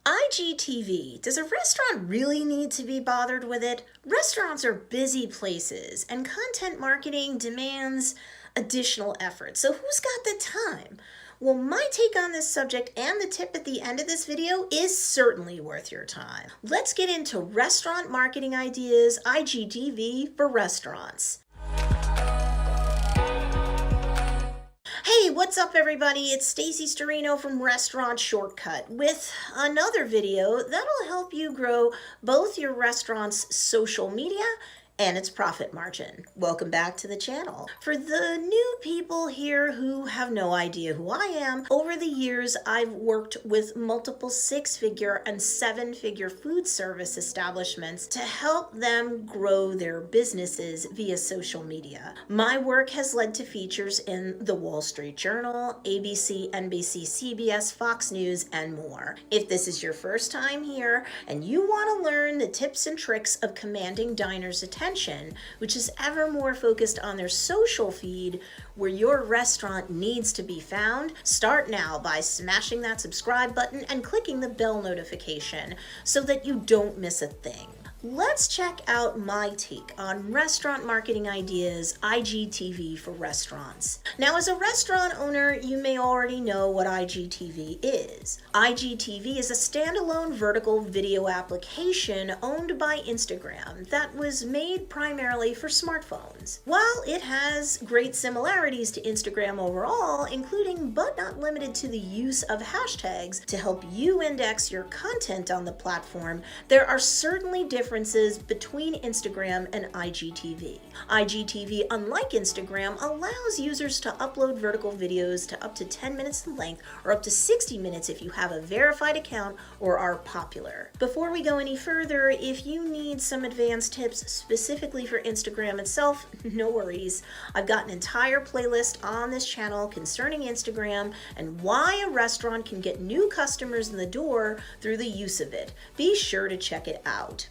IGTV. Does a restaurant really need to be bothered with it? Restaurants are busy places, and content marketing demands additional effort. So who's got the time? Well, my take on this subject and the tip at the end of this video is certainly worth your time. Let's get into restaurant marketing ideas, IGTV for restaurants. Hey, what's up everybody? It's Stacy Storino from Restaurant Shortcut with another video that'll help you grow both your restaurant's social media and its profit margin. Welcome back to the channel. For the new people here who have no idea who I am, over the years I've worked with multiple 6-figure and 7-figure food service establishments to help them grow their businesses via social media. My work has led to features in the Wall Street Journal, ABC, NBC, CBS, Fox News, and more. If this is your first time here and you want to learn the tips and tricks of commanding diners' attention, which is ever more focused on their social feed where your restaurant needs to be found, start now by smashing that subscribe button and clicking the bell notification so that you don't miss a thing. Let's check out my take on restaurant marketing ideas, IGTV for restaurants. Now, as a restaurant owner, you may already know what IGTV is. IGTV is a standalone vertical video application owned by Instagram that was made primarily for smartphones. While it has great similarities to Instagram overall, including but not limited to the use of hashtags to help you index your content on the platform, there are certainly differences between Instagram and IGTV. IGTV, unlike Instagram, allows users to upload vertical videos to up to 10 minutes in length or up to 60 minutes if you have a verified account or are popular. Before we go any further, if you need some advanced tips specifically for Instagram itself, no worries. I've got an entire playlist on this channel concerning Instagram and why a restaurant can get new customers in the door through the use of it. Be sure to check it out.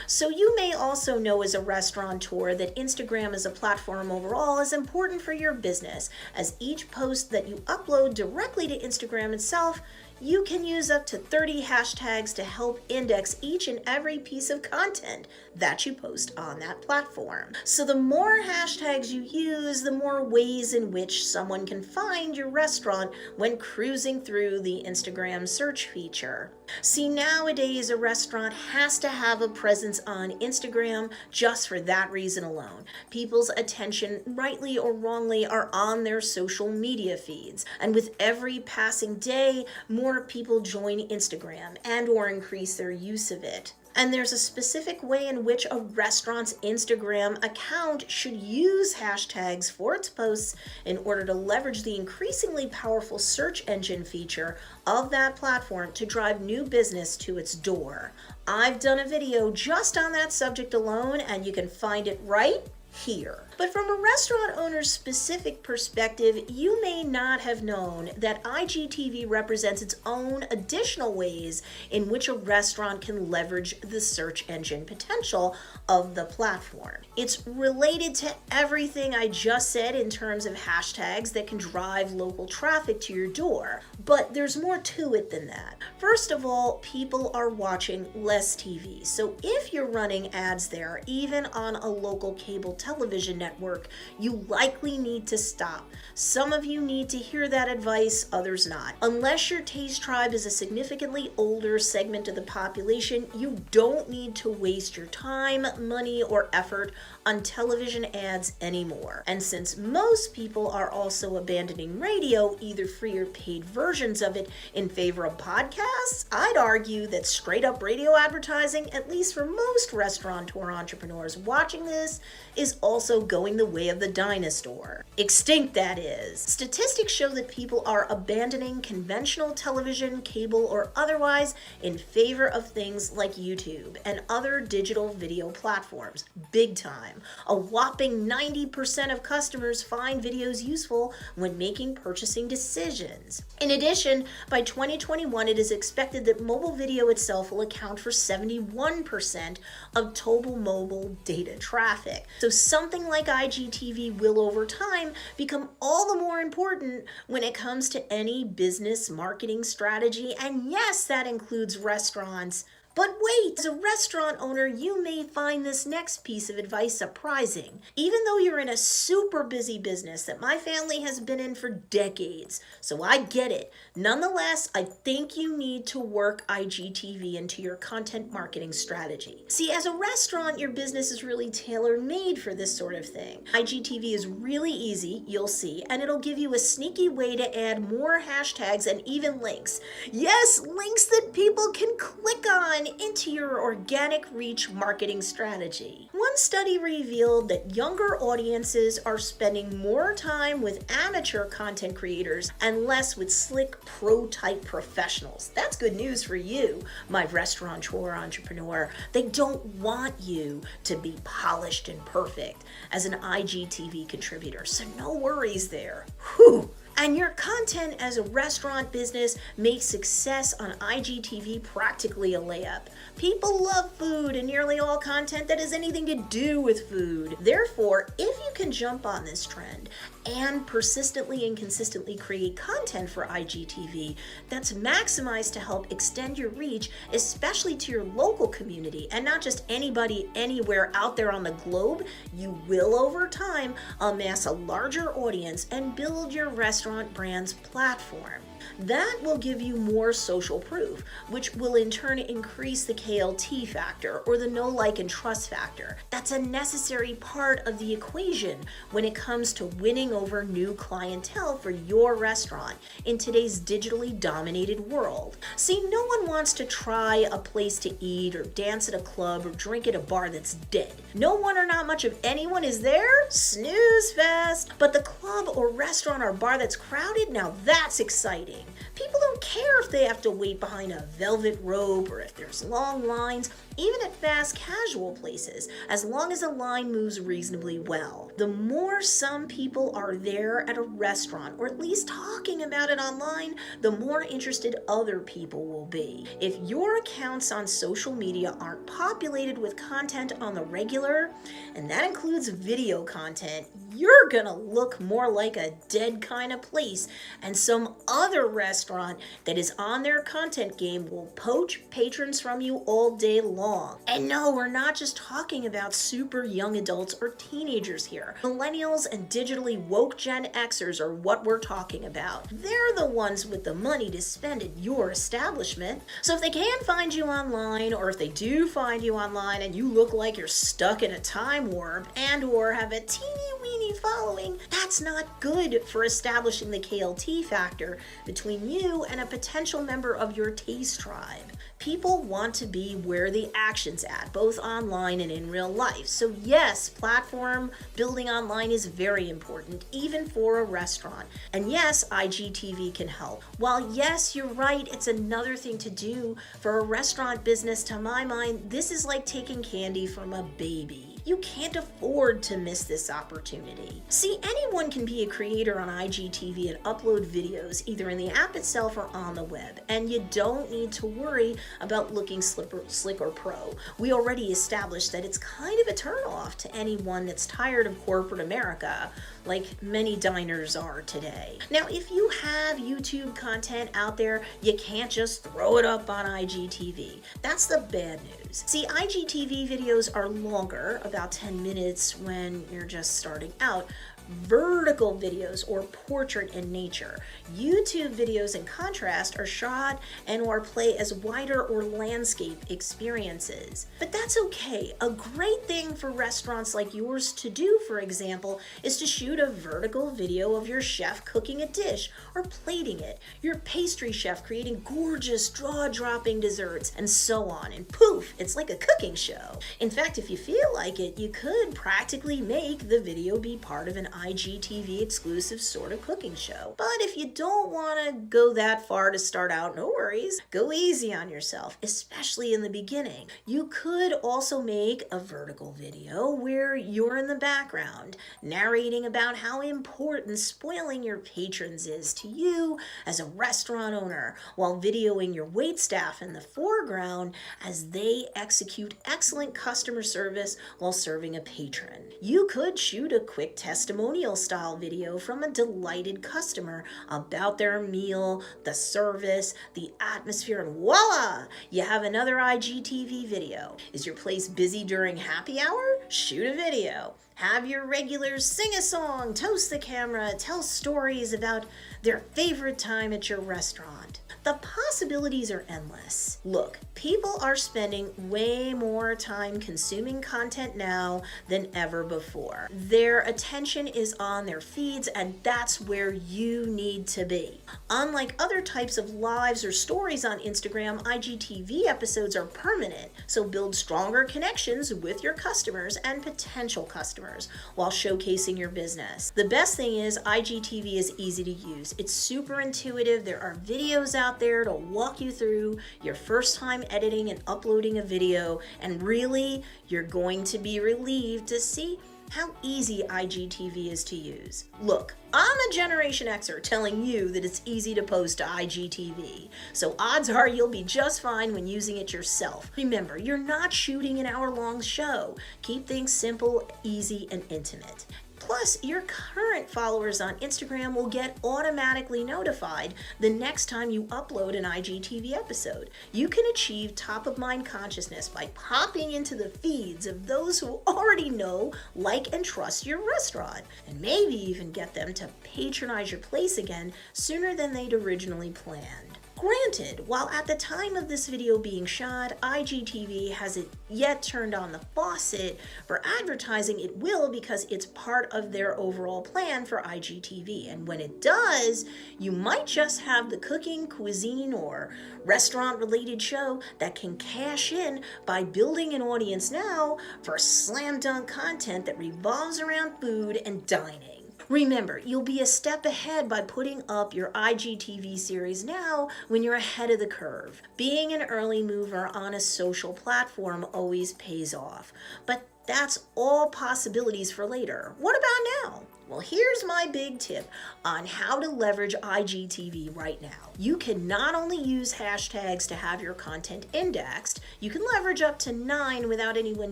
So you may also know as a restaurateur that Instagram as a platform overall is important for your business, as each post that you upload directly to Instagram itself, you can use up to 30 hashtags to help index each and every piece of content that you post on that platform. So the more hashtags you use, the more ways in which someone can find your restaurant when cruising through the Instagram search feature. See, nowadays a restaurant has to have a presence on Instagram just for that reason alone. People's attention, rightly or wrongly, are on their social media feeds. And with every passing day, more people join Instagram and or increase their use of it. And there's a specific way in which a restaurant's Instagram account should use hashtags for its posts in order to leverage the increasingly powerful search engine feature of that platform to drive new business to its door. I've done a video just on that subject alone, and you can find it right here. But from a restaurant owner's specific perspective, you may not have known that IGTV represents its own additional ways in which a restaurant can leverage the search engine potential of the platform. It's related to everything I just said in terms of hashtags that can drive local traffic to your door, but there's more to it than that. First of all, people are watching less TV, so if you're running ads there, even on a local cable television network, you likely need to stop. Some of you need to hear that advice, others not. Unless your taste tribe is a significantly older segment of the population, you don't need to waste your time, money, or effort on television ads anymore. And since most people are also abandoning radio, either free or paid versions of it, in favor of podcasts, I'd argue that straight up radio advertising, at least for most restaurateur entrepreneurs watching this, is also going the way of the dinosaur. Extinct, that is. Statistics show that people are abandoning conventional television, cable, or otherwise in favor of things like YouTube and other digital video platforms. Big time. A whopping 90% of customers find videos useful when making purchasing decisions. In addition, by 2021, it is expected that mobile video itself will account for 71% of total mobile data traffic. So something like like IGTV will over time become all the more important when it comes to any business marketing strategy. And yes, that includes restaurants. But wait, as a restaurant owner, you may find this next piece of advice surprising. Even though you're in a super busy business that my family has been in for decades, so I get it. Nonetheless, I think you need to work IGTV into your content marketing strategy. See, as a restaurant, your business is really tailor-made for this sort of thing. IGTV is really easy, you'll see, and it'll give you a sneaky way to add more hashtags and even links. Yes, links that people can click on into your organic reach marketing strategy. One study revealed that younger audiences are spending more time with amateur content creators and less with slick pro-type professionals. That's good news for you, my restaurateur entrepreneur. They don't want you to be polished and perfect as an IGTV contributor, so no worries there. Whew. And your content as a restaurant business makes success on IGTV practically a layup. People love food and nearly all content that has anything to do with food. Therefore, if you can jump on this trend and persistently and consistently create content for IGTV that's maximized to help extend your reach, especially to your local community and not just anybody anywhere out there on the globe, you will over time amass a larger audience and build your restaurant brand's platform. That will give you more social proof, which will in turn increase the KLT factor, or the know, like, and trust factor. That's a necessary part of the equation when it comes to winning over new clientele for your restaurant in today's digitally dominated world. See, no one wants to try a place to eat or dance at a club or drink at a bar that's dead. No one or not much of anyone is there? Snooze fest. But the club or restaurant or bar that's crowded, now that's exciting. People don't care if they have to wait behind a velvet rope or if there's long lines, even at fast casual places, as long as a line moves reasonably well. The more some people are there at a restaurant, or at least talking about it online, the more interested other people will be. If your accounts on social media aren't populated with content on the regular, and that includes video content, you're gonna look more like a dead kind of place, and some other restaurant that is on their content game will poach patrons from you all day long. And no, we're not just talking about super young adults or teenagers here. Millennials and digitally woke Gen Xers are what we're talking about. They're the ones with the money to spend at your establishment. So if they can find you online, or if they do find you online and you look like you're stuck in a time warp and or have a teeny weeny following, that's not good for establishing the KLT factor between you and a potential member of your taste tribe. People want to be where the action's at, both online and in real life. So yes, platform building online is very important, even for a restaurant. And yes, IGTV can help. While yes, you're right, it's another thing to do for a restaurant business, to my mind, this is like taking candy from a baby. You can't afford to miss this opportunity. See, anyone can be a creator on IGTV and upload videos either in the app itself or on the web, and you don't need to worry about looking slick or pro. We already established that it's kind of a turnoff to anyone that's tired of corporate America, like many diners are today. Now, if you have YouTube content out there, you can't just throw it up on IGTV. That's the bad news. See, IGTV videos are longer, about 10 minutes when you're just starting out. Vertical videos or portrait in nature. YouTube videos, in contrast, are shot and or play as wider or landscape experiences. But that's okay. A great thing for restaurants like yours to do, for example, is to shoot a vertical video of your chef cooking a dish or plating it, your pastry chef creating gorgeous jaw-dropping desserts, and so on. And poof, it's like a cooking show. In fact, if you feel like it, you could practically make the video be part of an IGTV exclusive sort of cooking show. But if you don't want to go that far to start out, no worries. Go easy on yourself, especially in the beginning. You could also make a vertical video where you're in the background, narrating about how important spoiling your patrons is to you as a restaurant owner, while videoing your waitstaff in the foreground as they execute excellent customer service while serving a patron. You could shoot a quick testimonial style video from a delighted customer about their meal, the service, the atmosphere, and voila! You have another IGTV video. Is your place busy during happy hour? Shoot a video. Have your regulars sing a song, toast the camera, tell stories about their favorite time at your restaurant. The possibilities are endless. Look, people are spending way more time consuming content now than ever before. Their attention is on their feeds, and that's where you need to be. Unlike other types of lives or stories on Instagram, IGTV episodes are permanent, so build stronger connections with your customers and potential customers while showcasing your business. The best thing is IGTV is easy to use. It's super intuitive. There are videos out there to walk you through your first time editing and uploading a video, and really, you're going to be relieved to see how easy IGTV is to use. Look, I'm a Generation Xer telling you that it's easy to post to IGTV, so odds are you'll be just fine when using it yourself. Remember, you're not shooting an hour-long show. Keep things simple, easy, and intimate. Plus, your current followers on Instagram will get automatically notified the next time you upload an IGTV episode. You can achieve top-of-mind consciousness by popping into the feeds of those who already know, like, and trust your restaurant, and maybe even get them to patronize your place again sooner than they'd originally planned. Granted, while at the time of this video being shot, IGTV hasn't yet turned on the faucet for advertising, it will because it's part of their overall plan for IGTV. And when it does, you might just have the cooking, cuisine, or restaurant-related show that can cash in by building an audience now for slam dunk content that revolves around food and dining. Remember, you'll be a step ahead by putting up your IGTV series now when you're ahead of the curve. Being an early mover on a social platform always pays off, but that's all possibilities for later. What about now? Well, here's my big tip on how to leverage IGTV right now. You can not only use hashtags to have your content indexed, you can leverage up to 9 without anyone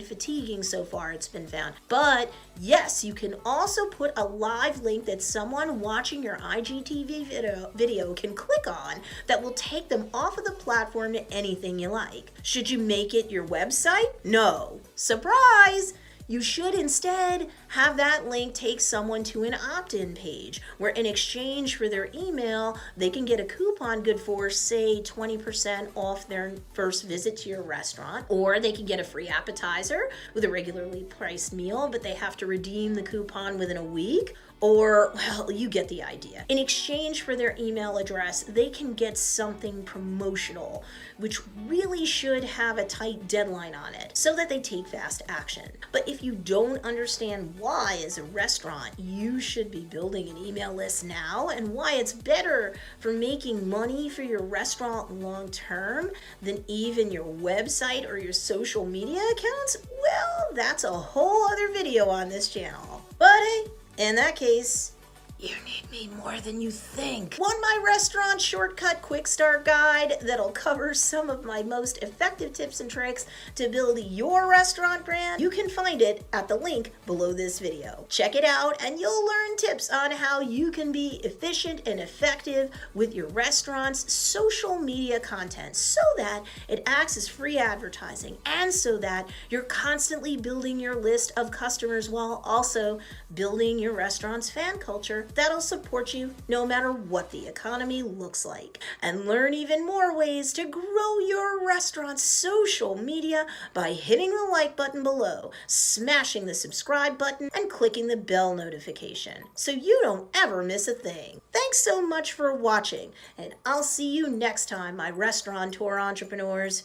fatiguing so far, it's been found. But yes, you can also put a live link that someone watching your IGTV video can click on that will take them off of the platform to anything you like. Should you make it your website? No. Surprise! You should instead have that link take someone to an opt-in page where in exchange for their email, they can get a coupon good for, say, 20% off their first visit to your restaurant, or they can get a free appetizer with a regularly priced meal, but they have to redeem the coupon within a week. Or, well, you get the idea. In exchange for their email address, they can get something promotional, which really should have a tight deadline on it so that they take fast action. But if you don't understand why, as a restaurant, you should be building an email list now and why it's better for making money for your restaurant long term than even your website or your social media accounts, well, that's a whole other video on this channel. But hey, in that case, you need me more than you think. Want my restaurant shortcut quick start guide that'll cover some of my most effective tips and tricks to build your restaurant brand? You can find it at the link below this video. Check it out and you'll learn tips on how you can be efficient and effective with your restaurant's social media content so that it acts as free advertising and so that you're constantly building your list of customers while also building your restaurant's fan culture that'll support you no matter what the economy looks like. And learn even more ways to grow your restaurant's social media by hitting the like button below, smashing the subscribe button, and clicking the bell notification so you don't ever miss a thing. Thanks so much for watching, and I'll see you next time, my restaurateur entrepreneurs.